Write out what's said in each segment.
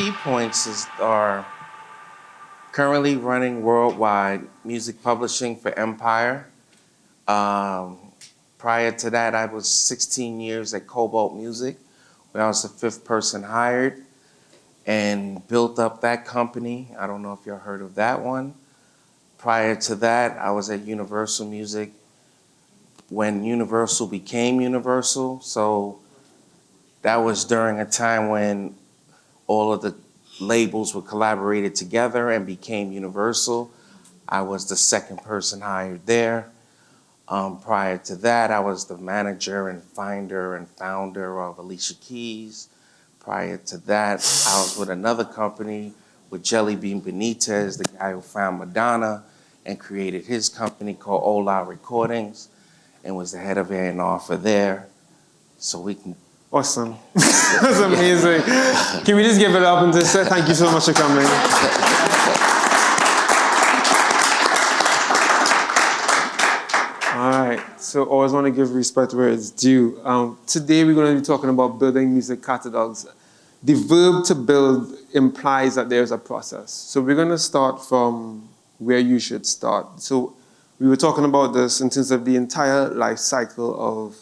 key points are currently running worldwide music publishing for Empire. Prior to that, I was 16 years at Cobalt Music, where I was the 5th person hired and built up that company. I don't know if y'all heard of that one. Prior to that, I was at Universal Music when Universal became Universal. So that was during a time when all of the labels were collaborated together and became Universal. I was the 2nd person hired there. Prior to that, I was the manager and finder and founder of Alicia Keys. Prior to that, I was with another company with Jelly Bean Benitez, the guy who found Madonna and created his company called Ola Recordings, and was the head of A&R for there. So we can... Awesome. That's amazing. Can we just give it up and just say thank you so much for coming? All right, so always want to give respect where it's due. Today we're going to be talking about building music catalogs. The verb to build implies that there's a process. So we're going to start from where you should start. So we were talking about this in terms of the entire life cycle of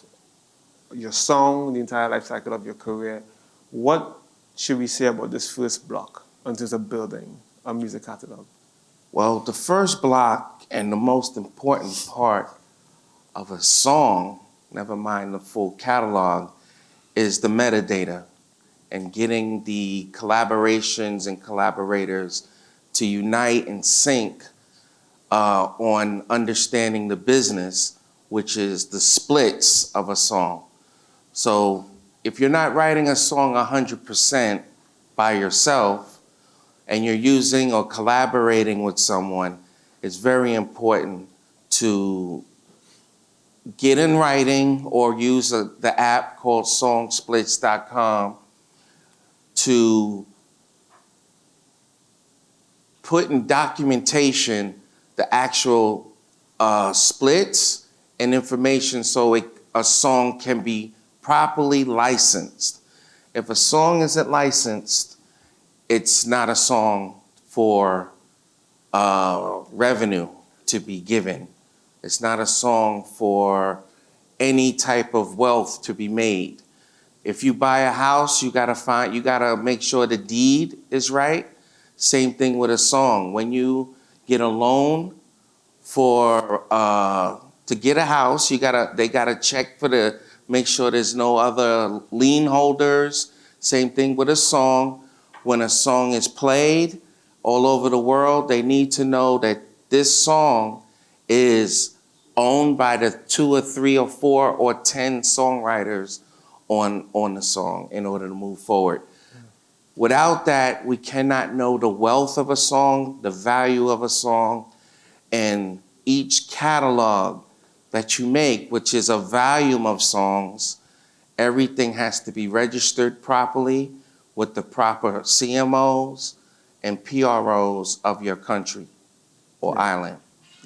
your song, the entire life cycle of your career. What should we say about this first block in terms of building a music catalog? Well, the first block and the most important part of a song, never mind the full catalog, is the metadata and getting the collaborations and collaborators to unite and sync on understanding the business, which is the splits of a song. So if you're not writing a song 100% by yourself and you're using or collaborating with someone, it's very important to get in writing or use the app called SONGSPLITS.com to put in documentation the actual splits and information so a song can be properly licensed. If a song isn't licensed, it's not a song for revenue to be given. It's not a song for any type of wealth to be made. If you buy a house, you gotta make sure the deed is right. Same thing with a song. When you get a loan to get a house, they gotta check make sure there's no other lien holders. Same thing with a song. When a song is played all over the world, they need to know that this song is owned by the 2 or 3 or 4 or 10 songwriters on the song in order to move forward. Without that, we cannot know the wealth of a song, the value of a song, and each catalog that you make, which is a volume of songs, everything has to be registered properly with the proper CMOs and PROs of your country or island.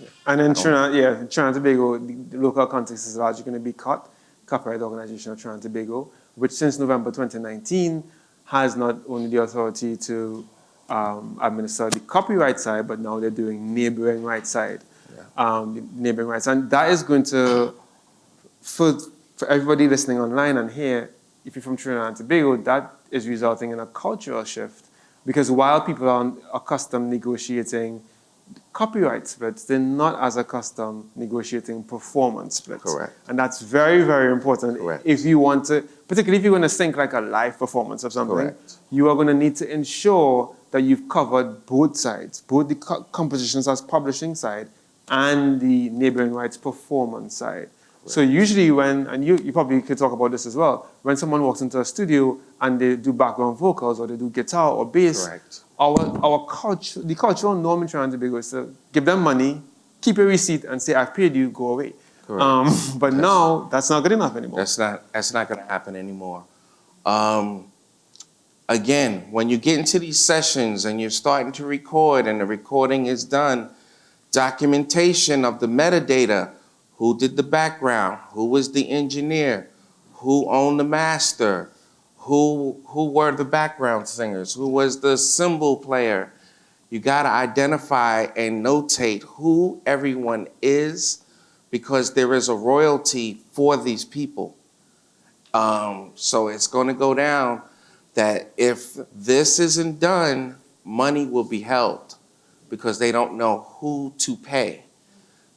Yeah. And in Trinidad and Tobago, the local context is largely going to be Copyright Organization of Trinidad and Tobago, which since November 2019 has not only the authority to administer the copyright side, but now they're doing neighboring rights side. The neighboring rights. And that is going to, for everybody listening online and here, if you're from Trinidad and Tobago, that is resulting in a cultural shift. Because while people are accustomed negotiating copyright splits, they're not as accustomed negotiating performance splits. Correct. And that's very, very important. Correct. If you want to, particularly if you're going to sync like a live performance of something, correct, you are going to need to ensure that you've covered both sides, both the compositions as publishing side and the neighboring rights performance side. Right. So usually when, and you probably could talk about this as well, when someone walks into a studio and they do background vocals or they do guitar or bass, correct, our culture, the cultural norm in Trinidad and Tobago is to give them money, keep a receipt and say, I've paid you, go away. But now that's not good enough anymore. That's not gonna happen anymore. Again, when you get into these sessions and you're starting to record and the recording is done, documentation of the metadata, who did the background, who was the engineer, who owned the master, who were the background singers, who was the cymbal player. You got to identify and notate who everyone is, because there is a royalty for these people. So it's going to go down that if this isn't done, money will be held because they don't know who to pay.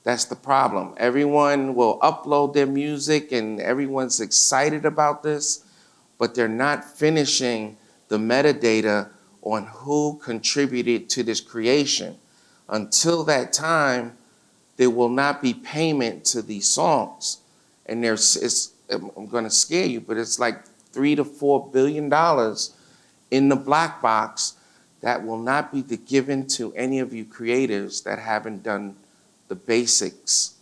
That's the problem. Everyone will upload their music and everyone's excited about this, but they're not finishing the metadata on who contributed to this creation. Until that time, there will not be payment to these songs. And I'm going to scare you, but it's like $3 to $4 billion in the black box that will not be given to any of you creators that haven't done the basics.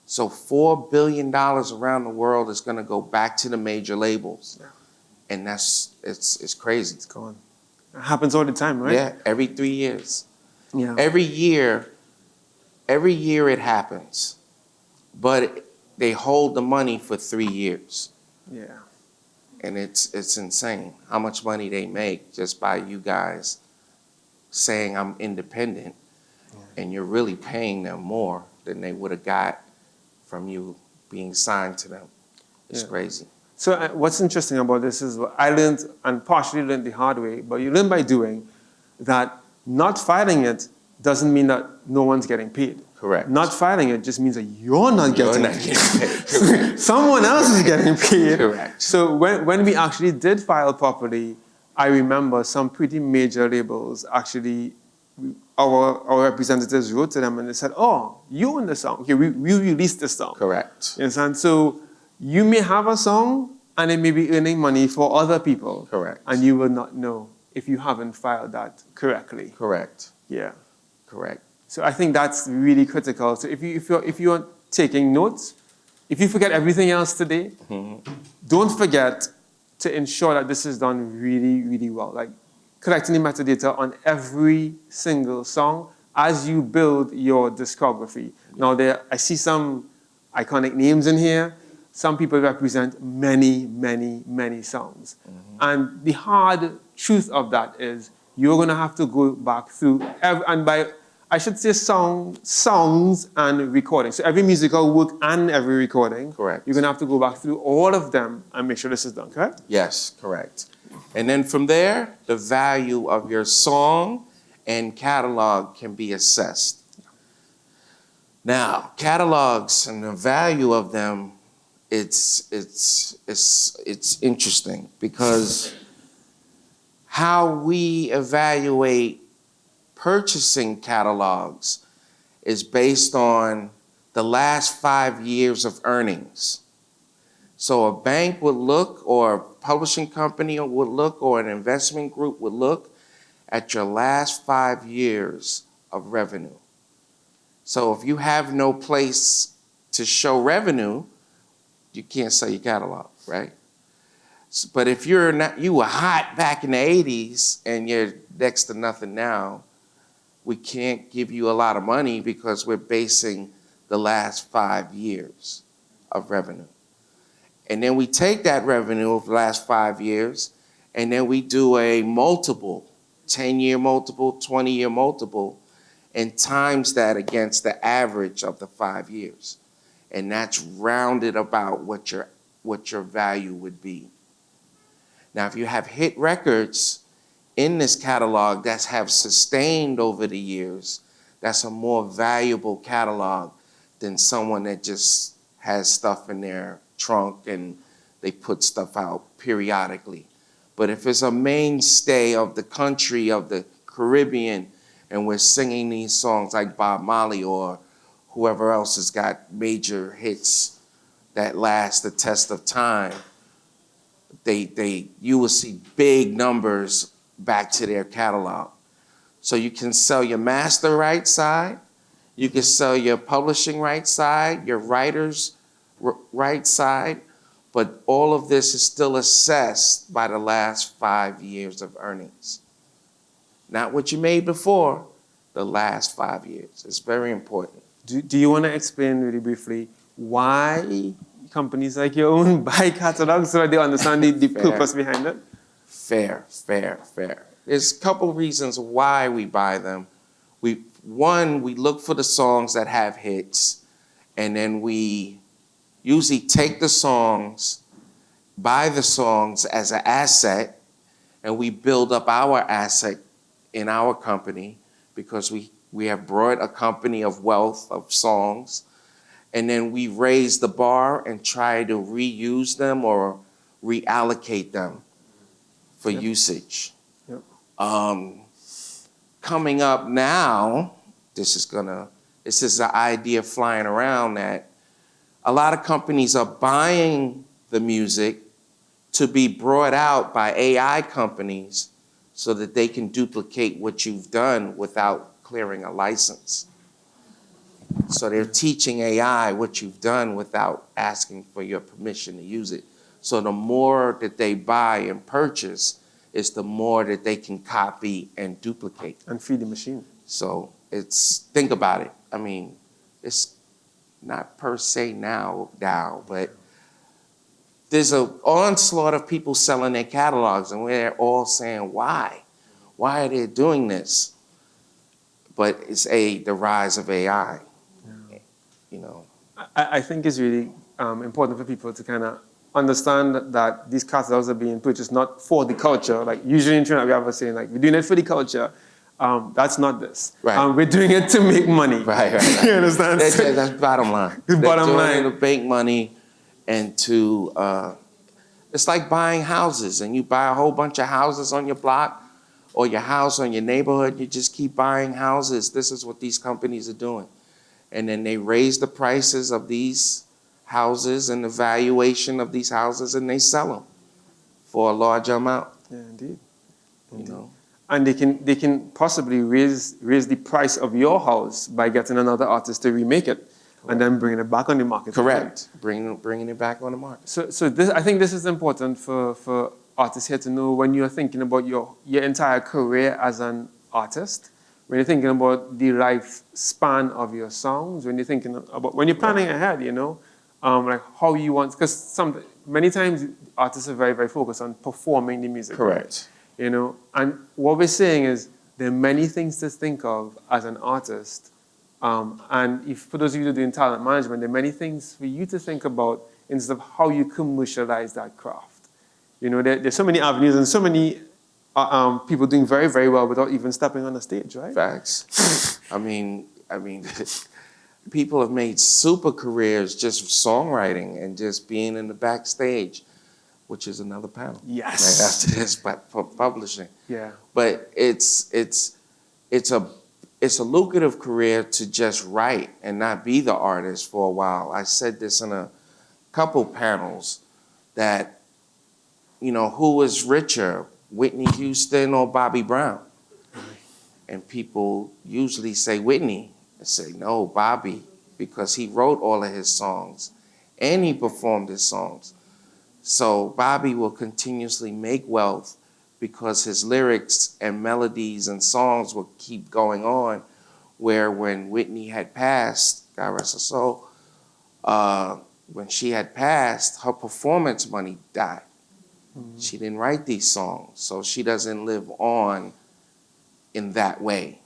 So $4 billion around the world is going to go back to the major labels. Yeah. And it's crazy. It's gone. It happens all the time, right? Yeah, every 3 years. Yeah. Every year it happens. But they hold the money for 3 years. Yeah. And it's insane how much money they make just by you guys saying I'm independent, and you're really paying them more than they would have got from you being signed to them. It's crazy. So what's interesting about this is I learned, and partially learned the hard way, but you learn by doing, that not filing it doesn't mean that no one's getting paid. Correct. Not filing it just means that you're not getting paid. Someone else is getting paid. Correct. So when we actually did file properly, I remember some pretty major labels actually, our representatives wrote to them and they said, oh, you own the song. Okay, we released the song. Correct. You understand? So you may have a song and it may be earning money for other people. Correct. And you will not know if you haven't filed that correctly. Correct. Yeah. Correct. So I think that's really critical. So if you're taking notes, if you forget everything else today, don't forget to ensure that this is done really, really well. Like collecting the metadata on every single song as you build your discography. Now I see some iconic names in here. Some people represent many, many, many songs. And the hard truth of that is you're going to have to go back through, I should say songs and recordings. So every musical work and every recording. Correct. You're going to have to go back through all of them and make sure this is done, correct? Yes, correct. And then from there, the value of your song and catalog can be assessed. Now, catalogs and the value of them, it's interesting because how we evaluate purchasing catalogs is based on the last 5 years of earnings. So a bank would look, or a publishing company would look, or an investment group would look at your last 5 years of revenue. So if you have no place to show revenue, you can't sell your catalog, right? But if you were hot back in the 80s and you're next to nothing now, we can't give you a lot of money because we're basing the last 5 years of revenue. And then we take that revenue of the last 5 years and then we do a multiple, 10-year multiple, 20-year multiple, and times that against the average of the 5 years. And that's rounded about what your value would be. Now, if you have hit records in this catalog that have sustained over the years, that's a more valuable catalog than someone that just has stuff in their trunk and they put stuff out periodically. But if it's a mainstay of the country, of the Caribbean, and we're singing these songs like Bob Marley or whoever else has got major hits that last the test of time, you will see big numbers back to their catalog. So you can sell your master rights side, you can sell your publishing rights side, your writer's rights side, but all of this is still assessed by the last 5 years of earnings. Not what you made before, the last 5 years. It's very important. Do you want to explain really briefly why, companies like your own buy catalogs so that they understand the purpose behind it? Fair. There's a couple reasons why we buy them. One, we look for the songs that have hits, and then we usually take the songs, buy the songs as an asset, and we build up our asset in our company because we have brought a company of wealth of songs, and then we raise the bar and try to reuse them or reallocate them for usage. Yep. Coming up now, this is the idea flying around that a lot of companies are buying the music to be brought out by AI companies so that they can duplicate what you've done without clearing a license. So they're teaching AI what you've done without asking for your permission to use it. So the more that they buy and purchase is the more that they can copy and duplicate. And feed the machine. So think about it. I mean, it's not per se now, but there's an onslaught of people selling their catalogs, and we're all saying, why? Why are they doing this? But it's the rise of AI, you know. I think it's really important for people to kind of understand that these catalogs are being purchased not for the culture. Like usually in Trinidad, we have a saying like, we're doing it for the culture. That's not this. Right. We're doing it to make money. Right. You understand? That's bottom line. Bottom line. To make money and to, it's like buying houses, and you buy a whole bunch of houses on your block or your house on your neighborhood. You just keep buying houses. This is what these companies are doing. And then they raise the prices of these houses and the valuation of these houses, and they sell them for a large amount. Yeah, indeed. You know. And they can possibly raise the price of your house by getting another artist to remake it. Correct. And then bringing it back on the market. Correct. Bringing it back on the market. So I think this is important for artists here to know when you're thinking about your entire career as an artist, when you're thinking about the lifespan of your songs, when you're planning ahead, you know, like how you want, because many times artists are very, very focused on performing the music. Correct. Right? You know, and what we're saying is there are many things to think of as an artist. And for those of you who are doing talent management, there are many things for you to think about in terms of how you commercialize that craft. You know, there's so many avenues and so many people doing very, very well without even stepping on the stage, right? Facts. I mean, people have made super careers just songwriting and just being in the backstage, which is another panel. Yes. Right after this, for publishing. Yeah. But it's a lucrative career to just write and not be the artist for a while. I said this in a couple panels that, you know, who is richer, Whitney Houston or Bobby Brown? And people usually say Whitney and say, no, Bobby, because he wrote all of his songs and he performed his songs. So Bobby will continuously make wealth because his lyrics and melodies and songs will keep going on, where when Whitney had passed, God rest her soul, when she had passed, her performance money died. Mm-hmm. She didn't write these songs, so she doesn't live on in that way.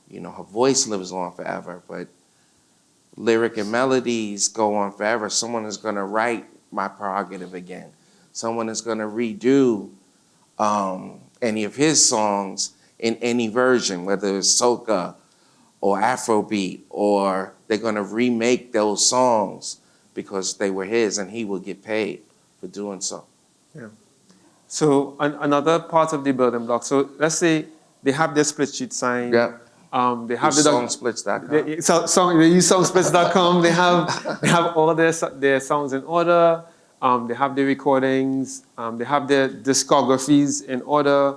You know, her voice lives on forever, but lyric and melodies go on forever. Someone is going to write My Prerogative again. Someone is going to redo any of his songs in any version, whether it's soca or Afrobeat, or they're going to remake those songs because they were his and he will get paid for doing so. Yeah. So another part of the building block. So let's say they have their split sheet signed. Yeah. They have the SONGSPLITS.com. They use SONGSPLITS.com. They have all their songs in order. They have their recordings. They have their discographies in order.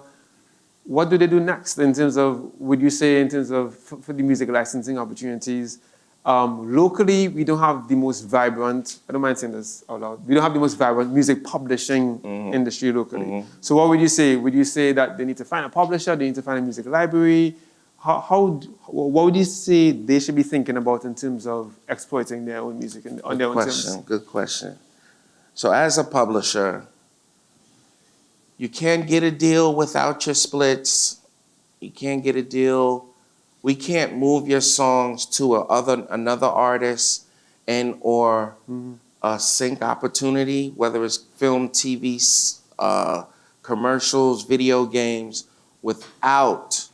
What do they do next in terms of, would you say, in terms of for the music licensing opportunities? Locally, we don't have the most vibrant, I don't mind saying this out loud, we don't have the most vibrant music publishing industry locally. Mm-hmm. So what would you say? Would you say that they need to find a publisher, they need to find a music library? what would you say they should be thinking about in terms of exploiting their own music on their own terms? Good question. So as a publisher, you can't get a deal without your splits. You can't get a deal. We can't move your songs to another artist and or a sync opportunity, whether it's film, TV, commercials, video games, without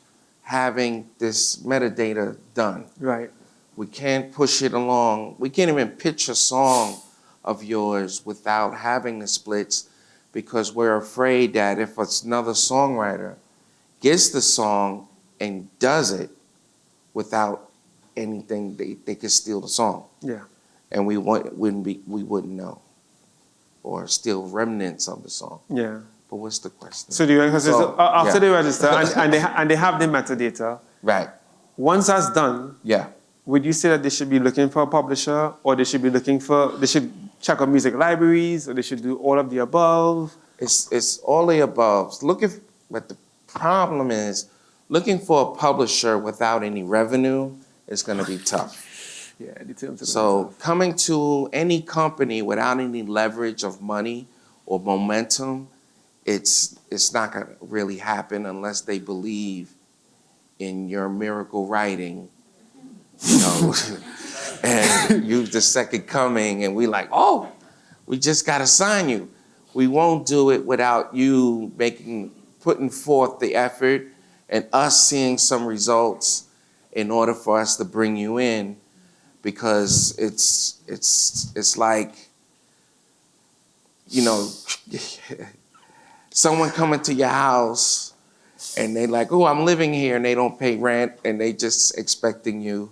having this metadata done. Right. We can't push it along. We can't even pitch a song of yours without having the splits, because we're afraid that if another songwriter gets the song and does it without anything, they could steal the song. Yeah. And we wouldn't know, or steal remnants of the song. Yeah. But what's the question? So after they register and they have the metadata, right? Once that's done, yeah. Would you say that they should be looking for a publisher, or they should check out music libraries, or they should do all of the above? It's all the above. But the problem is, looking for a publisher without any revenue is going to be tough. Yeah, the terms are so tough. Coming to any company without any leverage of money or momentum, it's not going to really happen unless they believe in your miracle writing, you know, and you the second coming, and we like, oh, we just got to sign you. We won't do it without you putting forth the effort and us seeing some results in order for us to bring you in, because it's like, you know, someone coming to your house and they like, oh, I'm living here, and they don't pay rent, and they just expecting you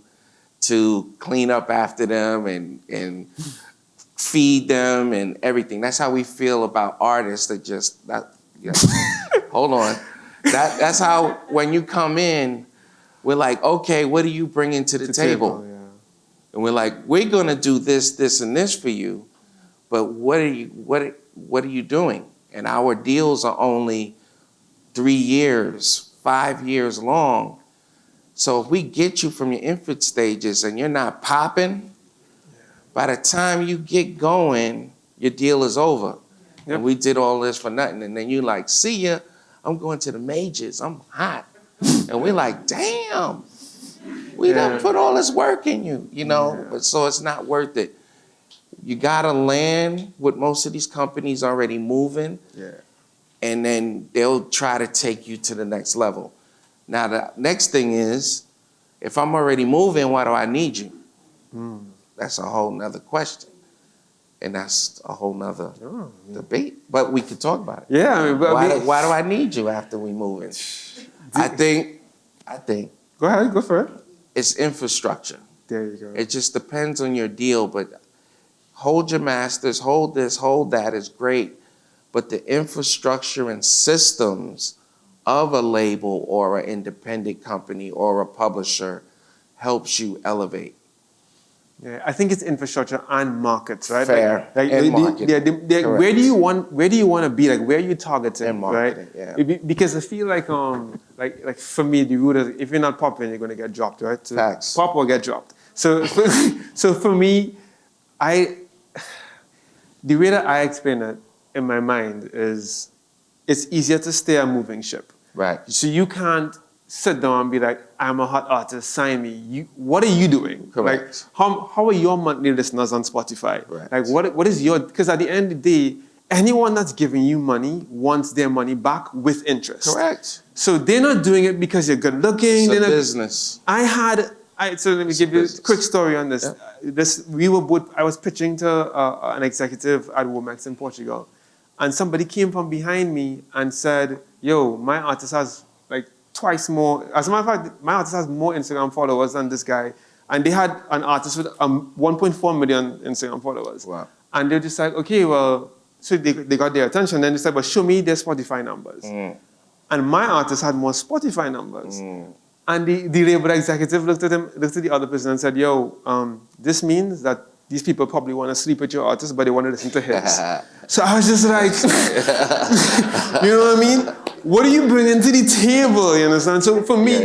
to clean up after them and feed them and everything. That's how we feel about artists that just, hold on. That's how, when you come in, we're like, okay, what are you bringing to the table? Yeah. And we're like, we're gonna do this, this, and this for you, but what are you doing? And our deals are only 3 years, 5 years long. So if we get you from your infant stages and you're not popping, by the time you get going, your deal is over. Yep. And we did all this for nothing. And then you like, see ya, I'm going to the majors, I'm hot. And we're like, damn, we done put all this work in you, you know? But so it's not worth it. You gotta land with most of these companies already moving. Yeah. And then they'll try to take you to the next level. Now, the next thing is, if I'm already moving, why do I need you? That's a whole nother question. And that's a whole nother debate. But we could talk about it. Yeah. I mean, why do I need you after we move in? I think. Go ahead, go for it. It's infrastructure. There you go. It just depends on your deal, but hold your masters, hold this, hold that is great. But the infrastructure and systems of a label or an independent company or a publisher helps you elevate. Yeah, I think it's infrastructure and markets, right? Fair. And marketing. Where do you want to be? Like, where are you targeting? And marketing, right? Yeah. Because I feel like for me, the rule is if you're not popping, you're going to get dropped, right? So Facts. Pop or get dropped. So for me, the way that I explain it in my mind is it's easier to stay a moving ship. Right. So you can't sit down and be like, I'm a hot artist, sign me. What are you doing? Correct. Like, how are your monthly listeners on Spotify? Right. Like, what is your, because at the end of the day, anyone that's giving you money wants their money back with interest. Correct. So they're not doing it because you're good looking. It's a business. So let me give you a quick story on this. Yeah. I was pitching to an executive at Womex in Portugal, and somebody came from behind me and said, yo, my artist has like twice more. As a matter of fact, my artist has more Instagram followers than this guy. And they had an artist with 1.4 million Instagram followers. Wow. And they're just like, okay, well, so they got their attention. Then they said, but show me their Spotify numbers. And my artist had more Spotify numbers. And the label executive looked at the other person and said, yo, this means that these people probably want to sleep with your artist, but they want to listen to his. So I was just like, you know what I mean? what are you bringing to the table? You understand? So for me,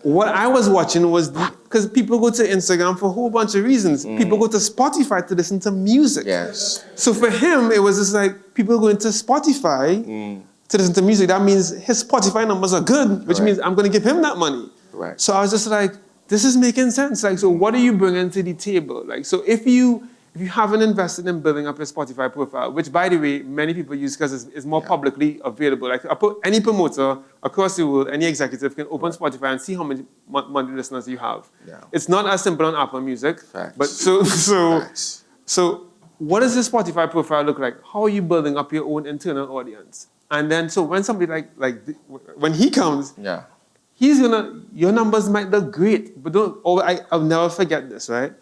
what I was watching was because people go to Instagram for a whole bunch of reasons. People go to Spotify to listen to music. Yes. So for him, it was just like people going to Spotify to listen to music. That means his Spotify numbers are good, which means I'm going to give him that money. Right. So I was just like, this is making sense. Like, so what are you bringing to the table? Like, so if you haven't invested in building up your Spotify profile, which by the way, many people use because it's more publicly available. Like any promoter across the world, any executive can open Spotify and see how many monthly listeners you have. Yeah. It's not as simple on Apple Music. Facts. But so what does this Spotify profile look like? How are you building up your own internal audience? And then so when somebody when he comes, your numbers might look great, but I'll never forget this, right?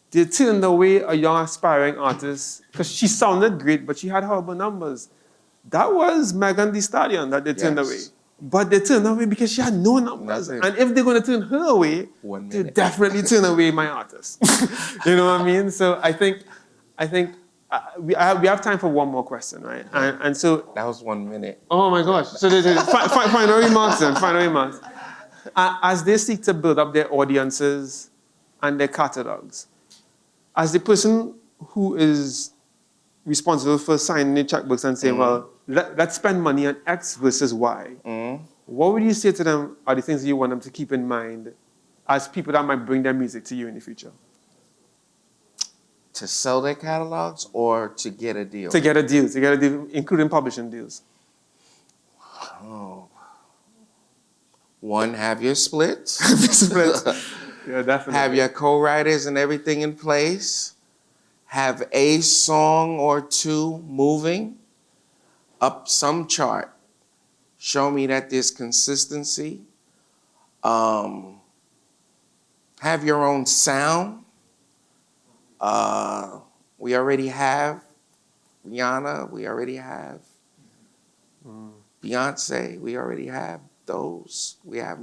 They turned away a young aspiring artist because she sounded great, but she had horrible numbers. That was Megan Thee Stallion that they turned away. But they turned away because she had no numbers. And if they're going to turn her away, they definitely turn away my artist. You know what I mean? So I think we have time for one more question, right? And so that was 1 minute. Oh my gosh! So final remarks then. Final remarks. As they seek to build up their audiences and their catalogs, as the person who is responsible for signing the checkbooks and saying, well, let's spend money on X versus Y, what would you say to them are the things that you want them to keep in mind as people that might bring their music to you in the future? To sell their catalogs or to get a deal? To get a deal, including publishing deals. Oh. One, have your splits. Yeah, definitely. Have your co-writers and everything in place. Have a song or two moving up some chart. Show me that there's consistency. Have your own sound. We already have Rihanna. We already have Beyonce. We already have those. We have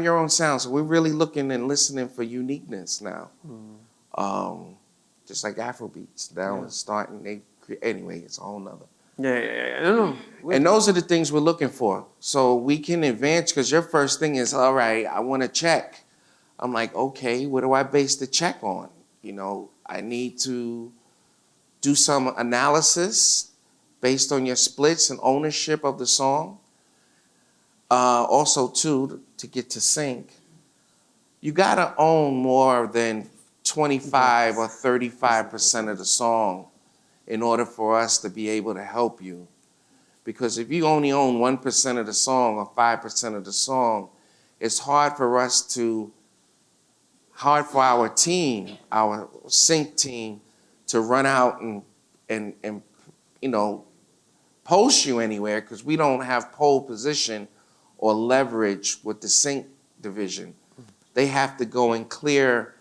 your own sound. So we're really looking and listening for uniqueness now. Just like Afrobeats. That was starting. Anyway, it's a whole nother. Yeah. No. And those are the things we're looking for. So we can advance, because your first thing is, all right, I want to check. I'm like, okay, what do I base the check on? You know, I need to do some analysis based on your splits and ownership of the song. Also, too, to get to sync, you got to own more than 25 or 35% of the song in order for us to be able to help you. Because if you only own 1% of the song or 5% of the song, it's hard for our team, our sync team, to run out and post you anywhere, because we don't have pole position or leverage with the sync division. They have to go and clear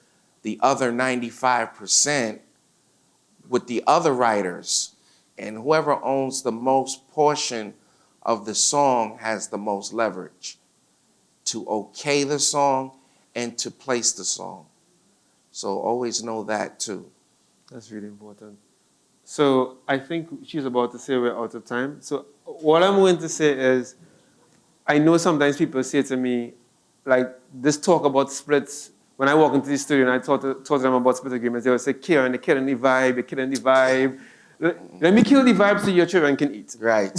the other 95% with the other writers, and whoever owns the most portion of the song has the most leverage to okay the song and to place the song. So always know that too. That's really important. So I think she's about to say we're out of time. So what I'm going to say is, I know sometimes people say to me, like, this talk about splits. When I walk into the studio and I talk to them about split agreements, they will say, Keron, they're killing the vibe, they're killing the vibe. Let me kill the vibe so your children can eat. Right.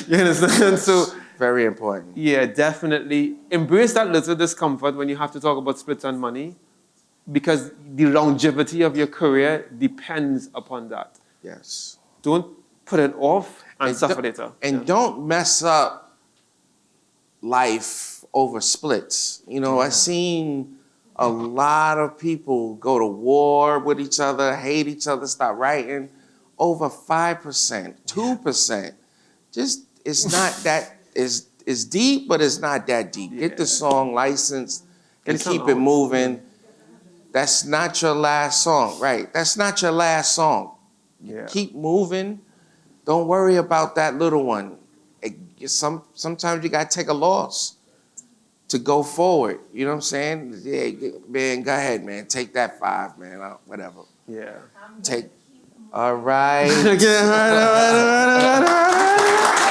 You understand? So very important. Yeah, definitely. Embrace that little discomfort when you have to talk about splits and money, because the longevity of your career depends upon that. Yes. Don't put it off and suffer later. And don't mess up life over splits. You know, I've seen a lot of people go to war with each other, hate each other, stop writing over 5%, 2%. Just, it's not that, it's deep, but it's not that deep. Get the song licensed and keep it moving. That's not your last song, right? That's not your last song. Keep moving. Don't worry about that little one. Sometimes you got to take a loss to go forward. You know what I'm saying? Yeah, man, go ahead, man. Take that 5, man. Whatever. Yeah. All right. Okay, all right.